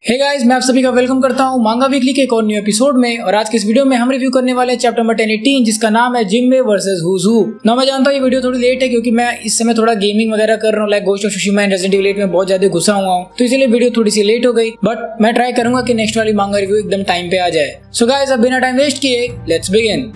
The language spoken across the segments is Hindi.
हे गाइस, मैं आप सभी का वेलकम करता हूं मांगा वीकली के एक और न्यू एपिसोड में। और आज के इस वीडियो में हम रिव्यू करने वाले हैं चैप्टर नंबर 1018 जिसका नाम है जिम्बे वर्सेस हुजू। ना मैं जानता हूं ये वीडियो थोड़ी लेट है क्योंकि मैं इस समय थोड़ा गेमिंग वगैरह कर रहा हूं, like ghost of Tsushima and resident evil 8 में बहुत ज्यादा घुसा हुआ हूं, तो इसलिए वीडियो थोड़ी सी लेट हो गई। बट मैं ट्राई करूंगा कि नेक्स्ट वाली मांगा रिव्यू एकदम टाइम पे आ जाए। सो गाइस, अब बिना टाइम वेस्ट किए लेट्स बिगिन।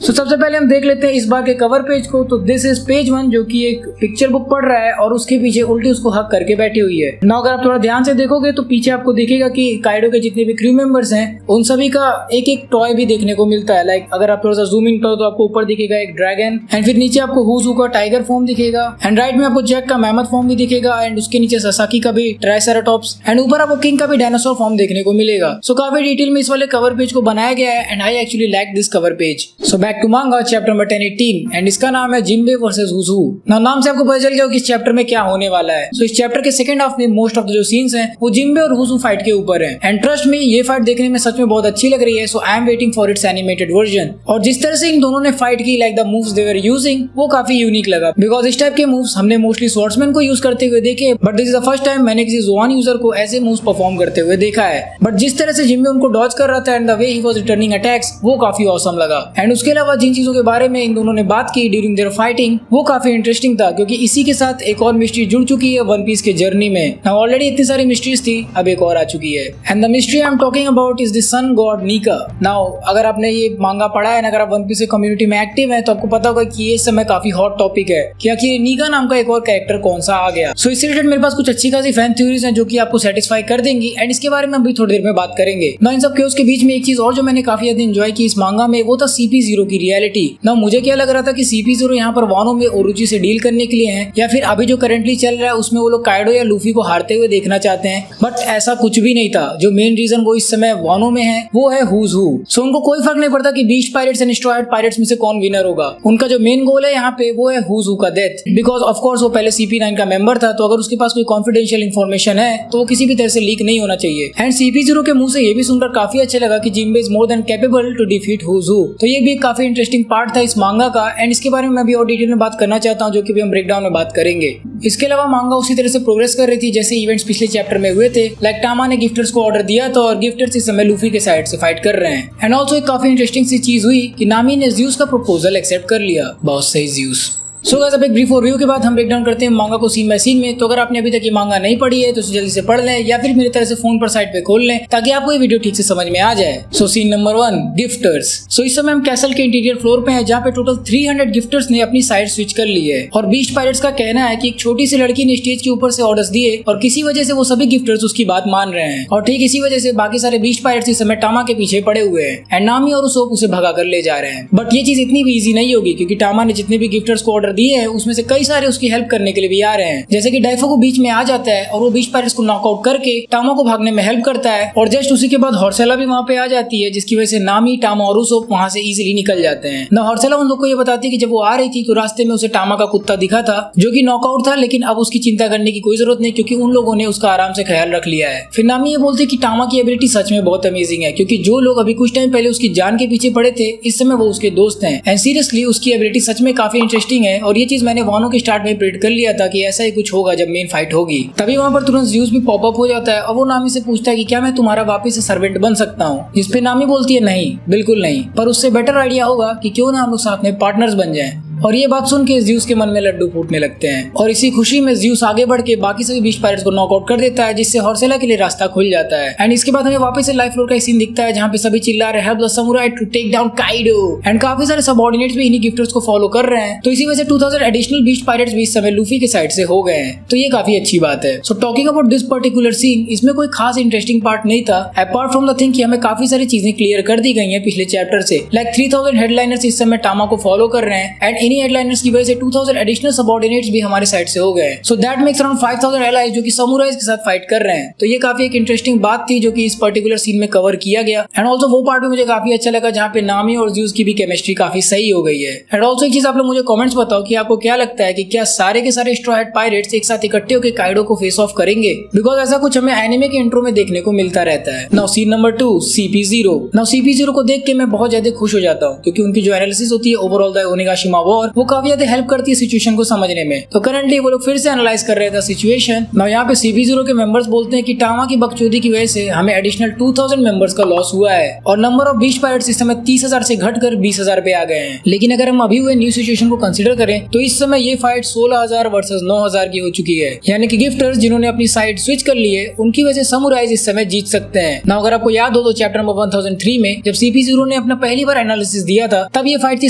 सबसे पहले हम देख लेते हैं इस बार के कवर पेज को। तो दिस इज पेज 1 जो कि एक पिक्चर बुक पढ़ रहा है और उसके पीछे उल्टी उसको हक करके बैठी हुई है। ना अगर आप थोड़ा ध्यान से देखोगे तो पीछे आपको दिखेगा कि काइडो के जितने भी क्रू मेंबर्स हैं उन सभी का एक एक टॉय भी देखने को मिलता है। लाइक अगर आप थोड़ा सा जूम इन करो तो आपको ऊपर दिखेगा एक ड्रैगन, एंड फिर नीचे आपको हुजू का टाइगर फॉर्म दिखेगा, एंड राइट में आपको जैक का मैमथ फॉर्म भी दिखेगा, एंड उसके नीचे ससाकी का भी ट्राइसेराटॉप्स, एंड ऊपर आपको किंग का भी डायनासोर फॉर्म देखने को मिलेगा। सो काफी डिटेल में इस वाले कवर पेज को बनाया गया है and I actually like this cover page. So back to manga chapter number 1018 and इसका नाम है जिम्बे वर्सेस हुजू। नाम से आपको पता चल गया कि इस चैप्टर में क्या होने वाला है। सो इस चैप्टर के सेकंड हाफ में मोस्ट ऑफ द जो सीन्स हैं वो जिम्बे और हुजू फाइट के ऊपर है, एंड ट्रस्ट में ये फाइट देखने में सच में बहुत अच्छी लग रही है। So I am waiting for its animated version. और जिस तरह से इन दोनों ने फाइट की, like the moves they were using, वो काफी यूनिक लगा बिकॉज इस टाइप के मूव्स हमने मोस्टली स्वॉर्ड्समैन को यूज करते हुए देखे, but this is the first time मैंने किसी ज़ोआन यूजर को ऐसे मूव्स परफॉर्म करते हुए देखा है। बट जिस तरह से जिम्बे उनको डॉज कर रहा था and the way he was returning attacks, वो काफी ऑसम लगा। एंड उसके अलावा जिन चीजों के बारे में इन दोनों ने बात की ड्यूरिंग देयर फाइटिंग, वो काफी इंटरेस्टिंग था क्योंकि इसी के साथ एक और मिस्ट्री जुड़ चुकी है वन पीस के जर्नी में। नाउ ऑलरेडी इतनी सारी मिस्ट्रीज थी, अब एक और आ चुकी है, and the mystery I am talking about is the sun god Nika. Now अगर आपने ये मांगा पढ़ा है, अगर आप वन पीस के कम्युनिटी में एक्टिव है तो आपको पता होगा कि ये समय काफी हॉट टॉपिक है कि आखिर नीका नाम का एक और कैरेक्टर कौन सा आ गया। सो इससे रिलेटेड मेरे पास कुछ अच्छी खासी फैन थ्योरीज हैं जो कि आपको सेटिस्फाई कर देंगी, एंड इसके बारे में हम भी थोड़ी देर में बात करेंगे। ना इन सब केस के बीच में एक चीज और जो मैंने काफी ज्यादा एंजॉय की इस मांगा में, वो था CP0 की रियलिटी। ना मुझे क्या लग रहा था कि CP0 यहाँ पर वानो में ओरोची से डील करने के लिए हैं, या फिर अभी जो करंटली चल रहा है उसमें वो लोग काइडो या लूफी को हारते हुए देखना चाहते हैं, बट ऐसा कुछ भी नहीं था। जो मेन रीजन वो इस समय वानो में है वो है हुज हू। सो उनको कोई फर्क नहीं पड़ता कि beast pirates and straw head pirates में से कौन विनर होगा। उनका जो मेन गोल है यहाँ पे वो है हुज हू का डेथ, बिकॉज ऑफ कोर्स वो पहले CP9 का मेंबर था, तो अगर उसके पास कोई कॉन्फिडेंशियल इन्फॉर्मेशन है तो वो किसी भी तरह से लीक नहीं होना चाहिए। एंड CP0 के मुंह से ये भी सुनकर काफी अच्छा लगा कि Jinbe is more than capable to defeat Who's Who. तो ये भी एक काफी इंटरेस्टिंग पार्ट था इस मांगा का, एंड इसके बारे में मैं भी और डिटेल में बात करना चाहता हूं जो कि भी हम ब्रेकडाउन में बात करेंगे। इसके अलावा मांगा उसी तरह से प्रोग्रेस कर रही थी जैसे इवेंट्स पिछले चैप्टर में हुए थे। लाइक टामा ने गिफ्टर्स को ऑर्डर दिया था और गिफ्टर्स इस समय लूफी के साइड से फाइट कर रहे हैं। एंड ऑल्सो एक काफी इंटरेस्टिंग सी चीज हुई कि नामी ने ज़्यूस का प्रपोजल एक्सेप्ट कर लिया। बहुत सही ज़्यूस। सो गाइस, अब एक ब्रीफ ओवरव्यू के बाद हम ब्रेकडाउन करते हैं मांगा को सीन बाय सीन में। तो अगर आपने अभी तक ये मांगा नहीं पढ़ी है तो इसे जल्दी से पढ़ लें, या फिर मेरी तरह से फोन पर साइट पे खोल लें ताकि आपको ये वीडियो ठीक से समझ में आ जाए। So scene number 1, gifters. So इस समय हम कैसल के इंटीरियर फ्लोर पे हैं जहाँ पे टोटल 300 गिफ्टर्स ने अपनी साइड स्विच कर ली है। और बीस्ट पायरेट्स का कहना है कि एक छोटी सी लड़की ने स्टेज के ऊपर से ऑर्डर्स दिए और किसी वजह से वो सभी गिफ्टर्स उसकी बात मान रहे हैं, और ठीक इसी वजह से बाकी सारे बीस्ट पायरेट्स इस समय टामा के पीछे पड़े हुए हैं एंड नामी और उसोप उसे भगा कर ले जा रहे हैं। बट ये चीज इतनी भी इजी नहीं होगी क्योंकि टामा ने जितने भी गिफ्टर्स को ऑर्डर दिए हैं उसमें से कई सारे उसकी हेल्प करने के लिए भी आ रहे हैं। जैसे कि डाइफो को बीच में आ जाता है और वो बीस्ट पायरेट्स को नॉकआउट करके टामा को भागने में हेल्प करता है, और जस्ट उसी के बाद हॉर्सेला भी वहां पे आ जाती है जिसकी वजह से नामी, टामा और उसोप वहां से इजीली निकल जाते हैं। ना हॉर्सेला उन लोग को ये बताती है कि जब वो आ रही थी तो रास्ते में उसे टामा का कुत्ता दिखा था जो कि नॉकआउट था, लेकिन अब उसकी चिंता करने की कोई जरूरत नहीं क्योंकि उन लोगों ने उसका आराम से ख्याल रख लिया है। फिर नामी ये बोलती है कि टामा की एबिलिटी सच में बहुत अमेजिंग है क्योंकि जो लोग अभी कुछ टाइम पहले उसकी जान के पीछे पड़े थे इस समय वो उसके दोस्त हैं, एंड सीरियसली उसकी एबिलिटी सच में काफी इंटरेस्टिंग है। और ये चीज मैंने वानो के स्टार्ट में प्रेडिक्ट कर लिया था कि ऐसा ही कुछ होगा जब मेन फाइट होगी। तभी वहां पर तुरंत ज़्यूस भी पॉप अप हो जाता है और वो नामी से पूछता है कि क्या मैं तुम्हारा वापस से सर्वेंट बन सकता हूँ, जिस पे नामी बोलती है नहीं, बिल्कुल नहीं, पर उससे बेटर आइडिया होगा कि क्यों ना हम लोग साथ में पार्टनर्स बन जाएं। और ये बात सुन के ज़्यूस के मन में लड्डू फूटने लगते हैं, और इसी खुशी में ज़्यूस आगे बढ़ के बाकी सभी बीस्ट पायरेट्स को नॉकआउट कर देता है जिससे हॉर्सेला के लिए रास्ता खुल जाता है। एंड इसके बाद हमें वापस से लाइफ फ्लोर का सीन दिखता है जहाँ पे सभी चिल्ला रहे हैं help the samurai to take down Kaido, and काफी सारे सबऑर्डिनेट्स भी इन्हीं गिफ्टर्स को फॉलो कर रहे हैं। तो इसी वजह से 2000 एडिशनल बीस्ट पायरेट्स भी इस समय लूफी के साइड से हो गए हैं, तो ये काफी अच्छी बात है। So talking about this particular scene, इसमें कोई खास इंटरेस्टिंग पार्ट नहीं था अपार्ट फ्रॉम द थिंग कि हमें काफी सारी चीजें क्लियर कर दी गई हैं पिछले चैप्टर से। लाइक 3000 हेडलाइनर्स इस समय टामा को फॉलो कर रहे हैं, एंड इन्हीं हेडलाइनर्स की वजह 2000 एडिशनल सबऑर्डिनेट्स भी हमारे साइड से हो गए। So that makes around 5000 allies जो कि समुराइज के साथ फाइट कर रहे हैं। तो ये काफी एक इंटरेस्टिंग बात थी जो कि इस पर्टिकुलर सीन में कवर किया गया। एंड ऑल्सो वो पार्ट भी मुझे काफी अच्छा लगा जहाँ पे नामी और ज़्यूस की भी केमिस्ट्री काफी सही हो गई है। एंड ऑल्सो एक चीज आप लोग मुझे कमेंट्स बताओ कि आपको क्या लगता है कि क्या सारे के सारे स्ट्रॉ हेड पायरेट्स एक साथ इकट्ठे होकर काइडो को फेस ऑफ करेंगे, बिकॉज ऐसा कुछ हमें एनिमे के इंट्रो में देखने को मिलता रहता है। Now scene number 2, CP0। Now CP0 को देख के मैं बहुत ज्यादा खुश हो जाता हूँ क्योंकि उनकी जो एनालिसिस होती है ओवरऑल द ओनिगाशिमा वॉर, पावर वो काफी ज्यादा हेल्प करती है सिचुएशन को समझने में। तो करंटली वो लोग फिर से एनालाइज कर रहे थे सिचुएशन। ना यहाँ पे CP0 के मेंबर्स बोलते हैं कि टामा की बकचोदी की वजह से हमें एडिशनल 2000 मेंबर्स का लॉस हुआ है और नंबर ऑफ बीच पायरेट्स इस समय 30,000 से घटकर 20,000 पे आ गए हैं। लेकिन अगर हम अभी हुए न्यू सिचुएशन को कंसीडर करें तो इस समय ये फाइट 16,000 वर्सेस 9,000 की हो चुकी है। यानी कि गिफ्टर्स जिन्होंने अपनी साइड स्विच कर ली है उनकी वजह से समुराइज इस समय जीत सकते हैं। ना अगर आपको याद हो तो चैप्टर नंबर 1003 में जब CP0 ने अपना पहली बार एनालिसिस दिया था तब ये फाइट थी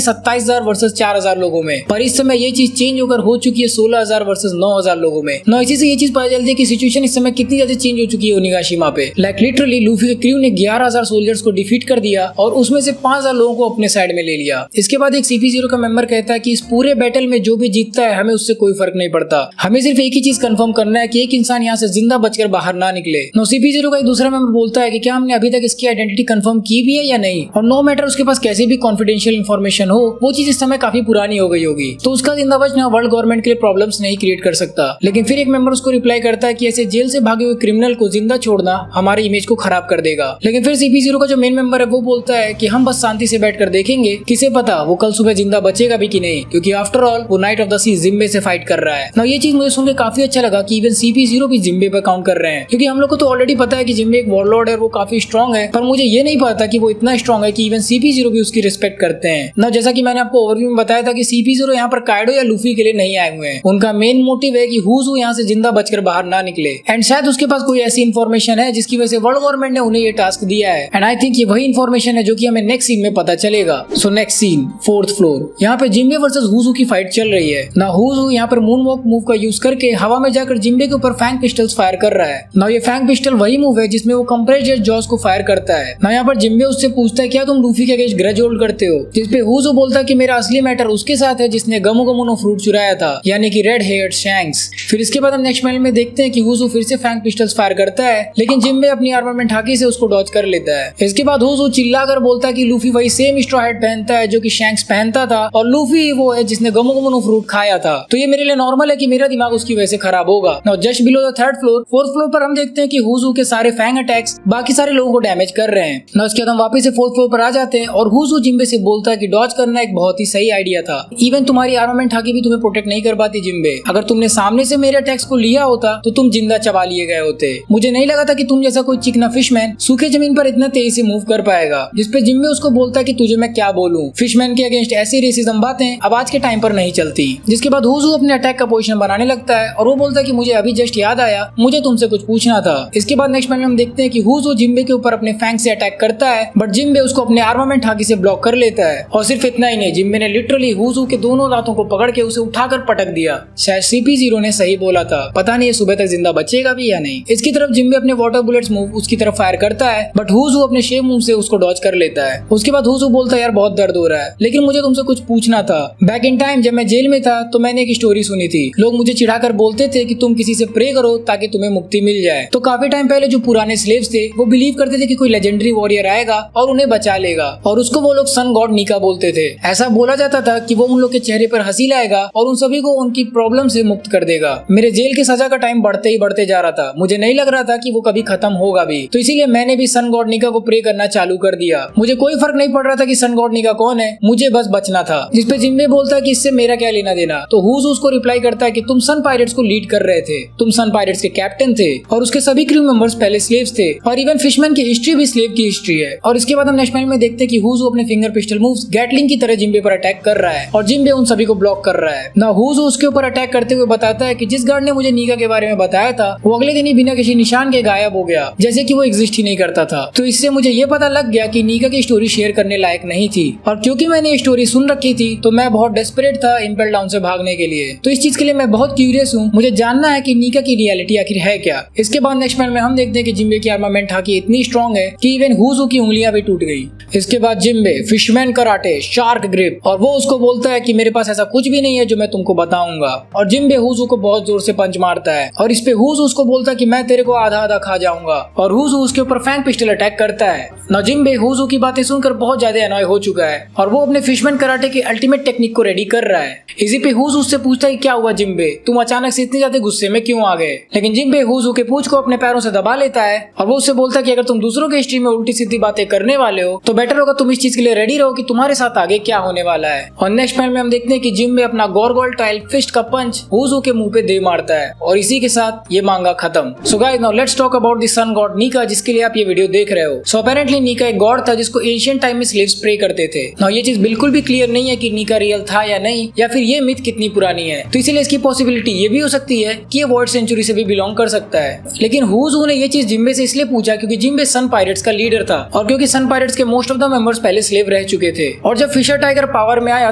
27,000 वर्सेस 4,000 लोगों में, पर इस समय ये चीज चेंज होकर हो चुकी है 16,000 वर्सेस 9,000 लोगों में। ना इसी से ये चीज पता चलती है कि सिचुएशन इस समय कितनी ज्यादा चेंज हो चुकी है ओनिगाशिमा पे। लाइक लिटरली लूफी के क्रू ने 11,000 सोल्जर्स को डिफीट कर दिया और उसमें से 5,000 लोगों को अपने साइड में ले लिया। इसके बाद एक CP0 का मेंबर कहता है कि इस पूरे बैटल में जो भी जीतता है हमें उससे कोई फर्क नहीं पड़ता, हमें सिर्फ एक ही चीज कंफर्म करना है कि एक इंसान यहाँ से जिंदा बचकर बाहर ना निकले। नो CP0 का एक दूसरा मेंबर बोलता है कि क्या हमने अभी तक इसकी आइडेंटिटी कंफर्म की भी है या नहीं, और नो मैटर उसके पास कैसे भी कॉन्फिडेंशियल इन्फॉर्मेशन हो वो चीज इस समय काफी पुरानी हो गई होगी, तो उसका जिंदा बचना वर्ल्ड गवर्नमेंट के लिए प्रॉब्लम्स नहीं क्रिएट कर सकता। लेकिन फिर एक मेंबर उसको रिप्लाई करता है कि ऐसे जेल से भागे हुए क्रिमिनल को जिंदा छोड़ना हमारी इमेज को खराब कर देगा। लेकिन फिर CP0 का जो मेन मेंबर है वो बोलता है कि हम बस शांति से बैठकर देखेंगे, किसे पता वो कल सुबह जिंदा बचेगा भी कि नहीं, क्योंकि आफ्टर ऑल वो knight of the sea Jinbe से फाइट कर रहा है। ना ये चीज मुझे सुनकर काफी अच्छा लगा कि इवन CP0 भी जिम्बे पे काउंट कर रहे हैं, क्योंकि हम लोग को तो ऑलरेडी पता है कि जिम्बे एक वॉरलॉर्ड है, वो काफी स्ट्रॉन्ग है, पर मुझे ये नहीं पता कि वो इतना स्ट्रॉन्ग है कि इवन CP0 भी उसकी रिस्पेक्ट करते हैं। ना जैसा कि मैंने आपको ओवरव्यू में बताया था कि CP0 यहाँ पर काइडो या लूफी के लिए नहीं आए हुए हैं, उनका मेन मोटिव है कि हुजू यहाँ से जिंदा बचकर बाहर ना निकले, एंड शायद उसके पास कोई ऐसी इन्फॉर्मेशन है जिसकी वजह से वर्ल्ड गवर्नमेंट ने उन्हें ये टास्क दिया है। एंड आई थिंक ये वही इन्फॉर्मेशन है जो कि हमें नेक्स्ट सीन में पता चलेगा। So next scene 4th floor, यहाँ पे जिम्बे वर्सेस हुजू की फाइट चल रही है। ना हुजू यहाँ पर मून वॉक मूव का यूज करके हवा में जाकर जिम्बे के ऊपर फैंग पिस्टल्स फायर कर रहा है। ना ये फैंग पिस्टल वही मूव है जिसमें वो कंप्रेस्ड जॉस को फायर करता है। ना यहाँ पर जिम्बे उससे पूछता है क्या तुम लूफी के अगेंस्ट ग्रज होल्ड करते हो, जिसपे हुजू बोलता है कि मेरा असली मैटर उसके साथ है जिसने गमो गमो नो फ्रूट चुराया था, यानी कि रेड हेयर्ड शैंक्स। फिर इसके बाद हम नेक्स्ट पैनल में देखते हैं कि हुजू फिर से फैंग पिस्टल्स फायर करता है, लेकिन जिम्बे अपनी आर्मरमेंट हाकी से उसको डॉज कर लेता है। इसके बाद हुजू चिल्लाकर बोलता है कि लूफी वही सेम स्ट्रॉ हैट पहनता है जो कि शैंक्स पहनता था, और लूफी वो है जिसने गमो गमो नो फ्रूट खाया था। तो ये मेरे लिए नॉर्मल है कि मेरा दिमाग उसकी वजह से खराब होगा। Now just below the 3rd floor 4th floor पर हम देखते हैं कि हुजू के सारे फैंग अटैक्स बाकी सारे लोगों को डैमेज कर रहे हैं। ना उसके बाद हम वापस से 4th फ्लोर पर आ जाते हैं और हुजू जिम्बे से बोलता है कि डॉज करना एक बहुत ही सही आइडिया था, इवन तुम्हारी आर्ममेंट हाकी भी तुम्हें प्रोटेक्ट नहीं कर पाती जिम्बे, अगर तुमने सामने से मेरे अटैक्स को लिया होता तो तुम जिंदा चबा लिए गए होते। मुझे नहीं लगा था कि तुम जैसा कोई चिकना फिशमैन सूखे जमीन पर इतना तेजी से मूव कर पाएगा। जिसपे जिम्बे उसको बोलता है कि तुझे मैं क्या बोलूं, फिशमैन के अगेंस्ट ऐसी रेसिज्म बातें अब आज के टाइम पर नहीं चलती। जिसके बाद हुजू अपने अटैक का पोजीशन बनाने लगता है और वो बोलता है कि मुझे अभी जस्ट याद आया, मुझे तुमसे कुछ पूछना था। इसके बाद नेक्स्ट पैनल में हम देखते हैं कि हुजू जिम्बे के ऊपर अपने फैंग से अटैक करता है, बट जिम्बे उसको अपने आर्मामेंट हाकी से ब्लॉक कर लेता है। और सिर्फ इतना ही नहीं, जिम्बे ने लिटरली हुजू के दोनों दांतों को पकड़ के उसे उठाकर पटक दिया। शायद CP0 ने सही बोला था, पता नहीं ये सुबह तक जिंदा बचेगा भी या नहीं। इसकी तरफ जिम्बे अपने वाटर बुलेट्स मूव उसकी तरफ फायर करता है, बट हुजू अपने शेव मूव से उसको डॉज कर लेता है। उसके बाद हुजू बोलता है यार बहुत दर्द हो रहा है, लेकिन मुझे तुमसे कुछ पूछना था। बैक इन टाइम जब मैं जेल में था तो मैंने एक स्टोरी सुनी थी, लोग मुझे चिढ़ाकर बोलते थे कि तुम किसी से प्रे करो ताकि तुम्हें मुक्ति मिल जाए। तो काफी टाइम पहले जो पुराने स्लेव्स थे वो बिलीव करते थे कि कोई लेजेंडरी वॉरियर आएगा और उन्हें बचा लेगा, और उसको वो लोग सन गॉड नीका बोलते थे। ऐसा बोला जाता था कि वो उन लोग के चेहरे पर हंसी लाएगा और उन सभी को उनकी प्रॉब्लम से मुक्त कर देगा। मेरे जेल के सजा का टाइम बढ़ते ही बढ़ते जा रहा था, मुझे नहीं लग रहा था कि वो कभी खत्म होगा भी, तो इसीलिए मैंने भी सन गॉड नीका को प्रे करना चालू कर दिया। मुझे कोई फर्क नहीं पड़ रहा था कि सन गॉड नीका कौन है, मुझे बस बचना था। जिसपे जिम्बे बोलता है कि इससे मेरा क्या लेना देना। तो हुजू उसको रिप्लाई करता है कि तुम सन पायरेट्स को लीड कर रहे थे, तुम सन पायरेट्स के कैप्टन थे और उसके सभी क्रू मेंबर्स पहले स्लेव्स थे, और इवन फिशमैन की हिस्ट्री भी स्लेव की हिस्ट्री है। और इसके बाद हम नेक्स्ट पैनल में देखते हैं कि हुजू अपने फिंगर पिस्टल मूव्स गैटलिंग की तरह जिम्बे पर अटैक कर रहा है और जिम्बे उन सभी को ब्लॉक कर रहा है। ना हुजू उसके ऊपर अटैक करते हुए बताता है कि जिस गार्ड ने मुझे नीका के बारे में बताया था वो अगले दिन ही बिना किसी निशान के गायब हो गया, जैसे कि वो एग्जिस्ट ही नहीं करता था। तो इससे मुझे ये पता लग गया कि नीका की स्टोरी शेयर करने लायक नहीं थी, और क्योंकि मैंने ये स्टोरी सुन रखी थी तो मैं बहुत डेस्परेट था इम्पेल डाउन से भागने के लिए। तो इस चीज के लिए मैं बहुत क्यूरियस हूँ, मुझे जानना है कि नीका की रियलिटी आखिर है क्या। इसके बाद नेक्स्ट पैनल में हम देखते हैं कि जिम्बे की आर्मामेंट हाकी इतनी स्ट्रॉन्ग है कि इवन हुजू की उंगलियां भी टूट गई। इसके बाद जिम्बे फिशमैन कराटे शार्क ग्रिप, और वो उसको बोलता है कि मेरे पास ऐसा कुछ भी नहीं है जो मैं तुमको बताऊंगा। और जिम्बे हुजू को बहुत जोर से पंच मारता है और इस पे हुजू उसको बोलता है कि मैं तेरे को आधा आधा खा जाऊंगा, और हुजू उसके ऊपर फैंग पिस्टल अटैक करता है। ना जिम्बे हुजू की बातें सुनकर बहुत ज्यादा अनॉय हो चुका है और वो अपने फिशमैन कराटे की अल्टीमेट टेक्निक को रेडी कर रहा है। इसी पे हुजू उससे पूछता है क्या हुआ जिम्बे, तुम अचानक से इतने ज्यादा गुस्से में क्यों आ गए। लेकिन जिम्बे हुजू के पूंछ को अपने पैरों से दबा लेता है और वो उससे बोलता है कि अगर तुम दूसरों के हिस्ट्री में उल्टी सीधी बातें करने वाले हो तो बेटर होगा तुम इस चीज के लिए रेडी रहो कि तुम्हारे साथ आगे क्या होने वाला है। और नेक्स्ट पैनल में हम देखते हैं कि जिम में अपना गॉर्गोइल फिस्ट का पंच हुजू के मुंह पे दे मारता है और इसी के साथ ये मांगा खत्म। So guys now let's talk about the sun god Nika, जिसके लिए आप ये वीडियो देख रहे हो। सो अपेरेंटली नीका एक गॉड था जिसको एशियन टाइम में स्लेव्स प्रे करते थे। नाउ ये चीज बिल्कुल भी क्लियर नहीं है कि नीका रियल था या नहीं, या फिर ये मिथ कितनी पुरानी है, तो इसीलिए इसकी पॉसिबिलिटी ये भी हो सकती है कि ये वर्ल्ड सेंचुरी से भी बिलोंग कर सकता है। लेकिन हुजू ने ये चीज जिम्बे से इसलिए पूछा क्योंकि जिम्बे सन पायरेट्स का लीडर था और क्योंकि सन पायरेट्स के मोस्ट ऑफ द मेंबर्स पहले स्लेव रह चुके थे। और जब फिशर टाइगर पावर में आया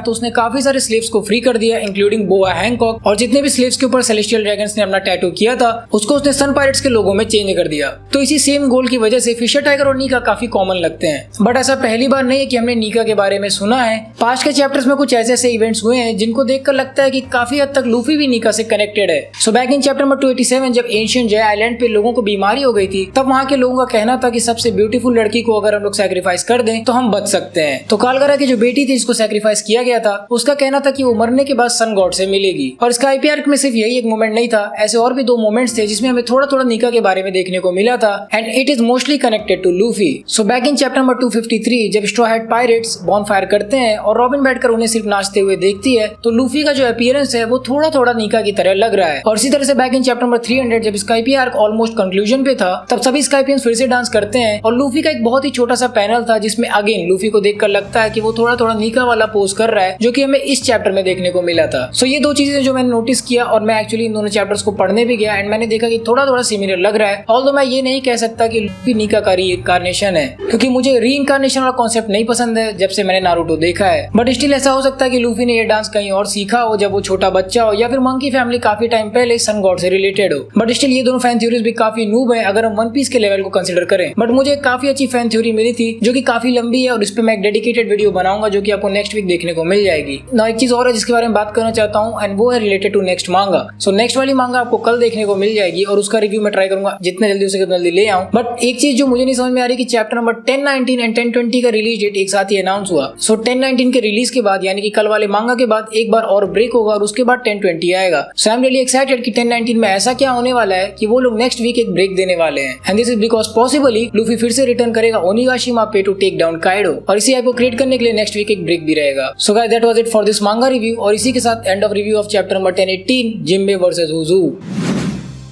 तो उसने काफी सारे स्लेव्स को फ्री कर दिया, इंक्लूडिंग बोआ हैंकॉक, और जितने भी स्लेव्स के ऊपर सेलेस्टियल ड्रैगन्स ने अपना टैटू किया था उसको उसने सन पायरेट्स के लोगों में चेंज कर दिया। तो इसी सेम गोल की वजह से फिशर टाइगर और नीका काफी कॉमन लगते हैं। बट ऐसा पहली बार नहीं है कि हमने नीका के बारे में सुना है। पास्ट के चैप्टर्स में कुछ ऐसे इवेंट्स हुए हैं जिनको देखकर लगता है कि काफी हद तक लूफी भी नीका से कनेक्टेड है। सो बैक इन चैप्टर नंबर 287 जब एंशिएंट जय आइलैंड पे लोगों को बीमारी हो गई थी, तब वहाँ के लोगों का कहना था कि सबसे ब्यूटीफुल लड़की को अगर हम लोग सैक्रिफाइस कर दें तो हम बच सकते हैं। तो कालगरा की जो बेटी थी जिसको सैक्रिफाइस किया गया था, उसका कहना था कि वो मरने के बाद सन गॉड से मिलेगी। और इसका आईपी आर्क में सिर्फ यही एक मोमेंट नहीं था, ऐसे और भी 2 मोमेंट्स थे जिसमें हमें थोड़ा थोड़ा नीका के बारे में देखने को मिला था, and it is mostly connected to Luffy. So back in chapter number 253 जब स्ट्रॉ हैट पायरेट्स बॉनफायर करते हैं और रॉबिन बैठकर उन्हें सिर्फ नाचते हुए देखती है, तो लूफी का जो अपीयरेंस है वो थोड़ा थोड़ा नीका की तरह लग रहा है। और इसी तरह से बैक इन चैप्टर नंबर 300 जब स्काइपी आर्क ऑलमोस्ट कंक्लूजन पे था, तब सभी स्काइपियंस फिर से डांस करते हैं और लूफी का एक बहुत ही छोटा सा पैनल था जिसमें अगेन लूफी को देखकर लगता है कि वो थोड़ा थोड़ा नीका वाला पोज कर रहा है, जो कि हमें इस चैप्टर में देखने को मिला था। सो ये 2 चीजें जो मैंने नोटिस किया, और मैं एक्चुअली इन दोनों चैप्टर्स को पढ़ने भी गया एंड मैंने देखा कि थोड़ा थोड़ा सिमिलर लग रहा है। ऑल्दो मैं ये नहीं कह सकता कि लूफी नीका का रीइंकार्नेशन है, क्योंकि मुझे रीइंकार्नेशन वाला कॉन्सेप्ट नहीं पसंद है जब से मैंने नारुतो देखा है। बट स्टिल ऐसा हो सकता है कि लूफी ने ये डांस कहीं और सीखा हो जब वो छोटा बच्चा हो, या फिर मंकी फैमिली काफी टाइम पहले सन गॉड से रिलेटेड हो। बट स्टिल ये दोनों फैन थ्योरीज भी काफी नूब है अगर हम वन पीस के लेवल को कंसीडर करें। बट मुझे काफी अच्छी फैन थ्योरी मिली थी जो कि काफी लंबी है और इस पे मैं एक डेडिकेटेड वीडियो बनाऊंगा जो कि आपको नेक्स्ट वीक देखने को मिल जाएगी। ना एक चीज और है जिसके बारे में बात करना चाहता हूँ, एंड वो है रिलेटेड टू नेक्स्ट मांगा। सो नेक्स्ट वाली मांगा आपको कल देखने को मिल जाएगी और उसका रिव्यू मैं ट्राई करूंगा जितने जल्दी हो सके उतना जल्दी ले आऊं। बट एक चीज जो मुझे नहीं समझ में आ रही कि चैप्टर नंबर 10, 19 एंड 10, 20 का रिलीज डेट एक साथ ही अनाउंस हुआ। सो 10, 19 के रिलीज के बाद यानी कि कल वाले मांगा के बाद एक बार और ब्रेक होगा और उसके बाद 10, 20 आएगा। सो आई एम रियली एक्साइटेड कि 10, 19 में ऐसा क्या होने वाला है कि वो लोग नेक्स्ट वीक एक ब्रेक देने वाले हैं, and this is because possibly Luffy फिर से रिटर्न करेगा ओनिगाशिमा पे टू टेक डाउन काइडो, और इसी ऐप को क्रिएट करने के लिए नेक्स्ट वीक एक ब्रेक भी रहेगा। So guys that was it for this manga review, और इसी के साथ end of review of chapter number 10, 18 Jinbe versus Who's Who.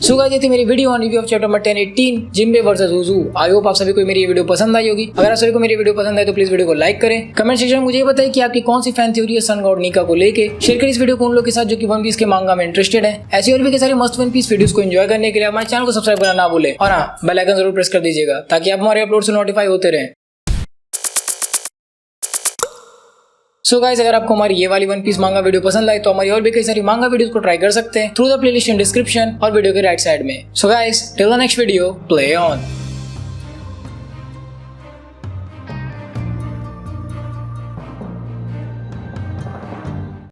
So guys ये थी मेरी video on review of chapter number 10, 18 Jinbe versus Who's Who. I hope आप सभी को मेरी ये वीडियो पसंद आई होगी। अगर आप सभी को मेरी वीडियो पसंद आए तो प्लीज वीडियो को लाइक करें। कमेंट सेक्शन में मुझे बताइए कि आपकी कौन सी फैन थ्योरी है सन गॉड नीका को लेके। शेयर करें इस वीडियो को उन लोगों के साथ जो कि वन पीस के मांगा में इंटरेस्टेड है। ऐसी और भी कई सारी मस्त वन पीस वीडियोस को एंजॉय करने के लिए हमारे चैनल को सब्सक्राइब करना ना भूलें, और हाँ बेल आइकन जरूर प्रेस कर दीजिएगा ताकि आप हमारे अपलोड से नोटिफाई होते रहें। सो गाइस अगर आपको हमारी ये वाली वन पीस मांगा वीडियो पसंद आई तो हमारी और भी कई सारी मांगा वीडियोस को ट्राई कर सकते हैं through the playlist in description और वीडियो के राइट साइड में। So guys till the next video, play on.